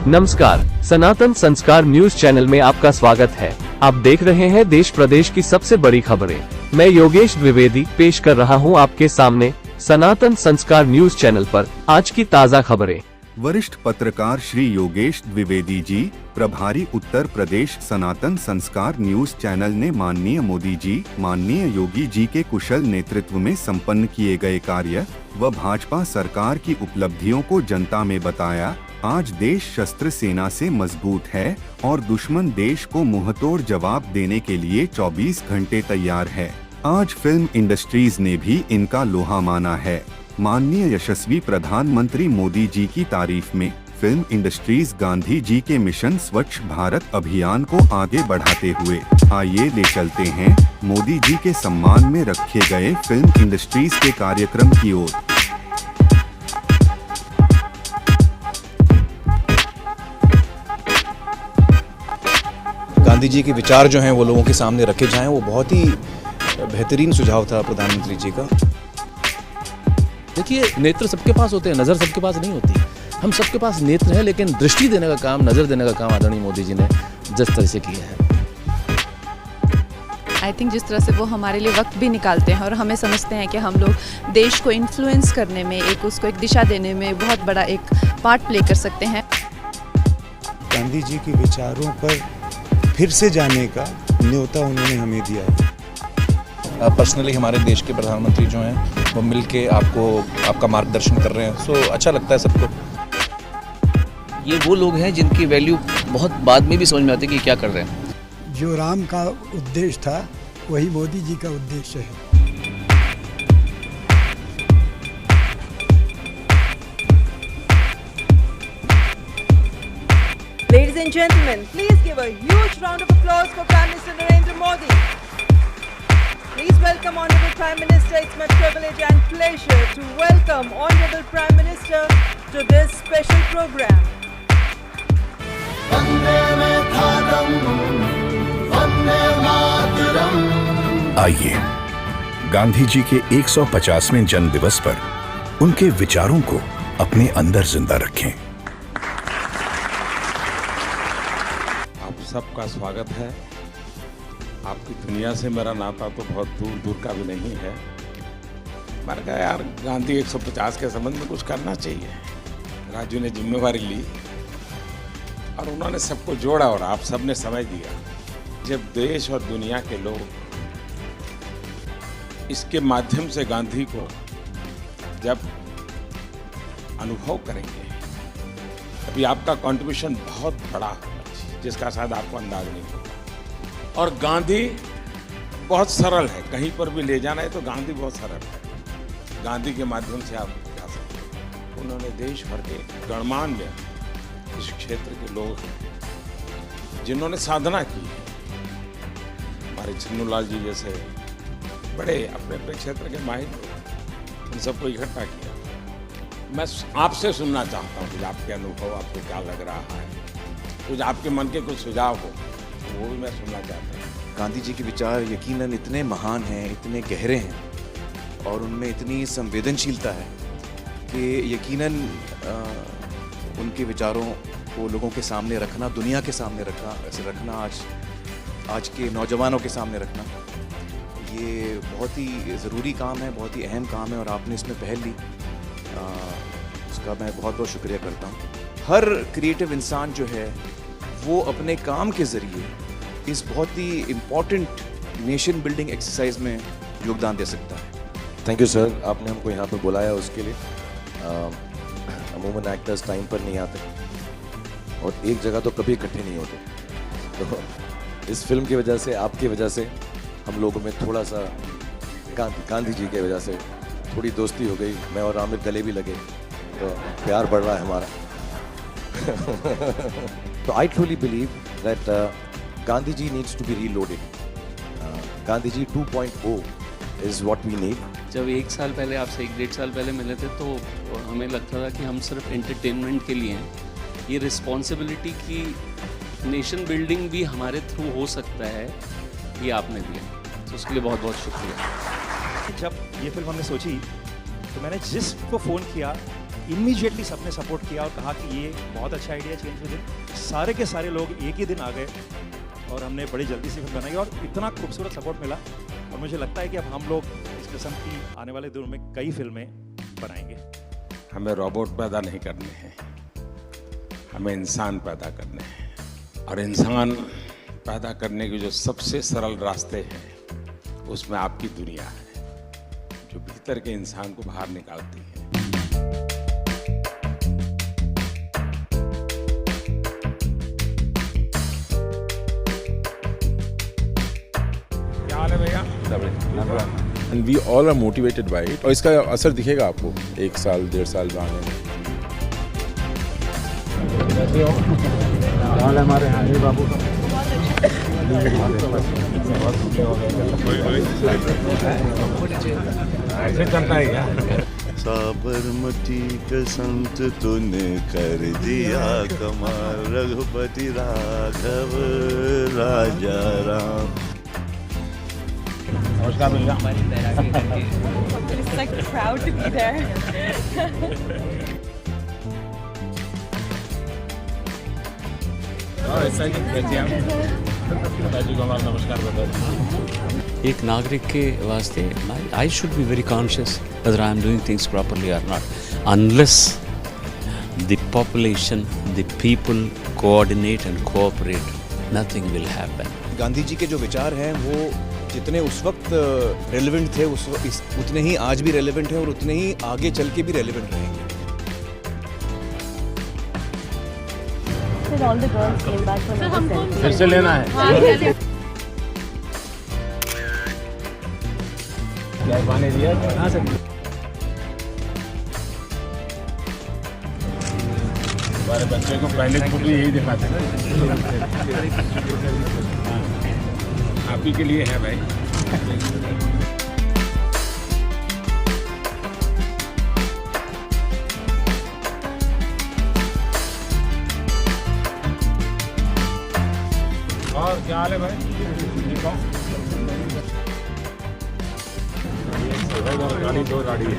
नमस्कार, सनातन संस्कार news channel में आपका स्वागत है। आप देख रहे हैं देश प्रदेश की सबसे बड़ी खबरें। मैं योगेश द्विवेदी पेश कर रहा हूं आपके सामने सनातन संस्कार न्यूज चैनल पर आज की ताज़ा खबरें। वरिष्ठ पत्रकार श्री योगेश द्विवेदी जी, प्रभारी उत्तर प्रदेश सनातन संस्कार न्यूज चैनल ने माननीय मोदी जी, माननीय योगी जी के कुशल नेतृत्व में संपन्न किए गए कार्य व भाजपा सरकार की उपलब्धियों को जनता में बताया। आज देश शस्त्र सेना से मजबूत है और दुश्मन देश को मुंहतोड़ जवाब देने के लिए 24 घंटे तैयार है। आज फिल्म इंडस्ट्रीज ने भी इनका लोहा माना है। माननीय यशस्वी प्रधानमंत्री मोदी जी की तारीफ में फिल्म इंडस्ट्रीज गांधी जी के मिशन स्वच्छ भारत अभियान को आगे बढ़ाते हुए आइए ले चलते हैं मोदी जी के सम्मान में रखे गए फिल्म इंडस्ट्रीज के कार्यक्रम की ओर। गांधी जी के विचार जो हैं वो लोगों के सामने रखे जाएं, वो बहुत ही बेहतरीन सुझाव था प्रधानमंत्री जी का। देखिए, नेत्र सबके पास होते हैं, नज़र सबके पास नहीं होती। हम सबके पास नेत्र है, लेकिन दृष्टि देने का काम, नज़र देने का काम आदरणीय मोदी जी ने जिस तरह से किया है, आई थिंक जिस तरह से वो हमारे लिए वक्त भी निकालते हैं और हमें समझते हैं कि हम लोग देश को इन्फ्लुएंस करने में, उसको एक दिशा देने में बहुत बड़ा एक पार्ट प्ले कर सकते हैं। गांधी जी के विचारों पर फिर से जाने का न्योता उन्होंने हमें दिया है। पर्सनली हमारे देश के प्रधानमंत्री जो हैं वो मिलके आपका मार्गदर्शन कर रहे हैं, सो अच्छा लगता है सबको। ये वो लोग हैं जिनकी वैल्यू बहुत बाद में भी समझ में आती है कि क्या कर रहे हैं। जो राम का उद्देश्य था वही मोदी जी का उद्देश्य है। Ladies and gentlemen, please give a huge round of applause for Prime Minister Narendra Modi. Please welcome Honorable Prime Minister. It's my privilege and pleasure to welcome Honorable Prime Minister to this special program. आइए गांधी जी के 150वें जन्म दिवस पर उनके विचारों को अपने अंदर जिंदा रखें। सबका स्वागत है। आपकी दुनिया से मेरा नाता तो बहुत दूर दूर का भी नहीं है। मैंने कहा यार गांधी 150 के संबंध में कुछ करना चाहिए। राजू ने जिम्मेवारी ली और उन्होंने सबको जोड़ा और आप सबने समझ दिया। जब देश और दुनिया के लोग इसके माध्यम से गांधी को जब अनुभव करेंगे, तभी आपका कंट्रीब्यूशन बहुत बड़ा होगा, जिसका शायद आपको अंदाज नहीं होगा। और गांधी बहुत सरल है, कहीं पर भी ले जाना है तो गांधी बहुत सरल है। गांधी के माध्यम से आप जा सकते हैं। उन्होंने देश भर के गणमान्य इस क्षेत्र के लोग हैं जिन्होंने साधना की है। हमारे छन्नूलाल जी जैसे बड़े अपने अपने क्षेत्र के माहिर लोग, उन सबको इकट्ठा किया। मैं आपसे सुनना चाहता हूँ कि आपके अनुभव, आपको क्या लग रहा है, कुछ आपके मन के कुछ सुझाव हो तो वो भी मैं सुनना चाहता हूँ। गांधी जी के विचार यकीनन इतने महान हैं, इतने गहरे हैं और उनमें इतनी संवेदनशीलता है कि यकीनन उनके विचारों को लोगों के सामने रखना, दुनिया के सामने रखना, आज के नौजवानों के सामने रखना, ये बहुत ही ज़रूरी काम है, बहुत ही अहम काम है और आपने इसमें पहल ली, उसका मैं बहुत बहुत शुक्रिया करता हूँ। हर क्रिएटिव इंसान जो है वो अपने काम के ज़रिए इस बहुत ही इम्पॉर्टेंट नेशन बिल्डिंग एक्सरसाइज में योगदान दे सकता है। थैंक यू सर, आपने हमको यहाँ पर बुलाया उसके लिए। अमूमन एक्टर्स टाइम पर नहीं आते और एक जगह तो कभी इकट्ठे नहीं होते, तो इस फिल्म की वजह से, आपकी वजह से हम लोगों में थोड़ा सा गांधी जी की वजह से थोड़ी दोस्ती हो गई। मैं और आमिर गले भी लगे, तो प्यार बढ़ रहा है हमारा। So I truly believe that Gandhi ji needs to be reloaded. Gandhi ji 2.0 is what we need. जब 1 साल पहले आपसे 1-1.5 साल पहले मिले थे तो हमें लगता था कि हम सिर्फ एंटरटेनमेंट के लिए हैं। ये रिस्पॉन्सिबिलिटी की नेशन बिल्डिंग भी हमारे थ्रू हो सकता है, ये आपने दिया, तो उसके लिए बहुत बहुत शुक्रिया। जब ये फिल्म हमने सोची तो मैंने जिसको फ़ोन किया इमीडिएटली सबने सपोर्ट किया और कहा कि ये बहुत अच्छा आइडिया, चेंज विद इट। सारे के सारे लोग एक ही दिन आ गए और हमने बड़ी जल्दी से फिल्म बनाई और इतना खूबसूरत सपोर्ट मिला। और मुझे लगता है कि अब हम लोग इस किस्म की आने वाले दिनों में कई फिल्में बनाएंगे। हमें रोबोट पैदा नहीं करने हैं, हमें इंसान पैदा करने हैं, और इंसान पैदा करने के जो सबसे सरल रास्ते हैं उसमें आपकी दुनिया है, जो भीतर के इंसान को बाहर निकालती है। क्या हाल है भैया? And we all are motivated by it. और इसका असर दिखेगा आपको 1 साल 1.5 साल आने में। हमारे यहाँ बाबू का ऐसे चलता है क्या? साबरमती का संत तूने कर दिया कमाल, रघुपति राघव राजा राम। नमस्कार भैया। It's like proud to be there. एक नागरिक के वास्ते I should be very conscious whether I am doing things properly or not. Unless the population, the people coordinate and cooperate, nothing will happen. Gandhi ji के जो विचार हैं वो जितने उस वक्त रेलेवेंट थे उतने ही आज भी रेलेवेंट हैं और उतने ही आगे चल के भी रेलेवेंट रहेंगे। All the girls came back for another selfie. फिर से लेना है। क्या पानी दिया? हाँ सर। हमारे बच्चे को पहले फोटो यही दिखाते ना। आप ही के लिए है भाई। और क्या हाल है भाई? ठीक हो? गाड़ी 2 गाड़ी है।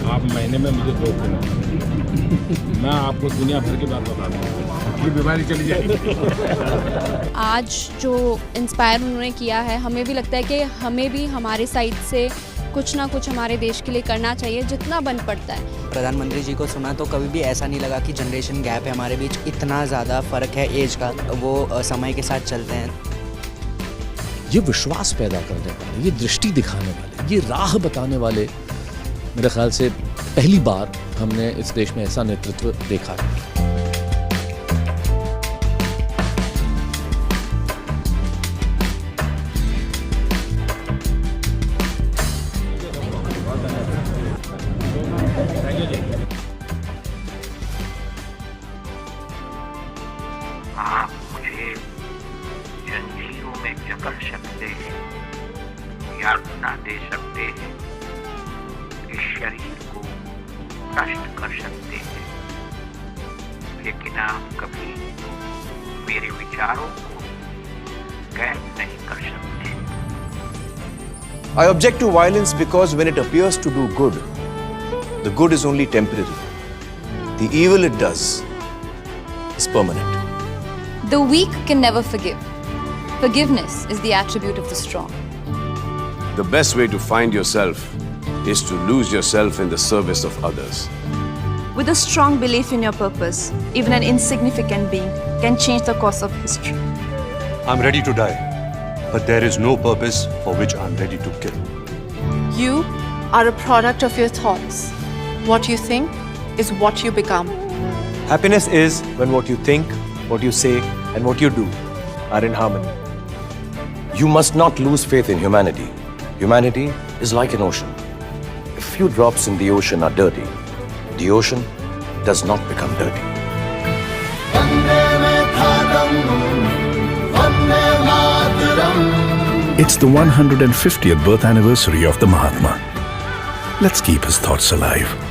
आप महीने में मुझे 2 दिन, मैं आपको दुनिया भर की बात बता दूँ, ये बीमारी चली जाएगी। आज जो इंस्पायर उन्होंने किया है, हमें भी लगता है कि हमें भी हमारे साइड से कुछ ना कुछ हमारे देश के लिए करना चाहिए, जितना बन पड़ता है। प्रधानमंत्री जी को सुना तो कभी भी ऐसा नहीं लगा कि जनरेशन गैप है हमारे बीच, इतना ज़्यादा फ़र्क है एज का, वो समय के साथ चलते हैं। ये विश्वास पैदा करने वाले, ये दृष्टि दिखाने वाले, ये राह बताने वाले, मेरे ख्याल से पहली बार हमने इस देश में ऐसा नेतृत्व देखा है। आप मुझे जंजीरों में जकड़ सकते हैं, यातना दे सकते हैं, इस शरीर को कष्ट कर सकते हैं, लेकिन आप कभी मेरे विचारों को कैद नहीं कर सकते। I object to violence because when it appears to do good, the good is only temporary. The evil it does is permanent. The weak can never forgive. Forgiveness is the attribute of the strong. The best way to find yourself is to lose yourself in the service of others. With a strong belief in your purpose, even an insignificant being can change the course of history. I'm ready to die, but there is no purpose for which I'm ready to kill. You are a product of your thoughts. What you think is what you become. Happiness is when what you think, what you say, and what you do are in harmony. You must not lose faith in humanity. Humanity is like an ocean. If few drops in the ocean are dirty, the ocean does not become dirty. Vande Mataram, Vande Mataram. It's the 150th birth anniversary of the Mahatma. Let's keep his thoughts alive.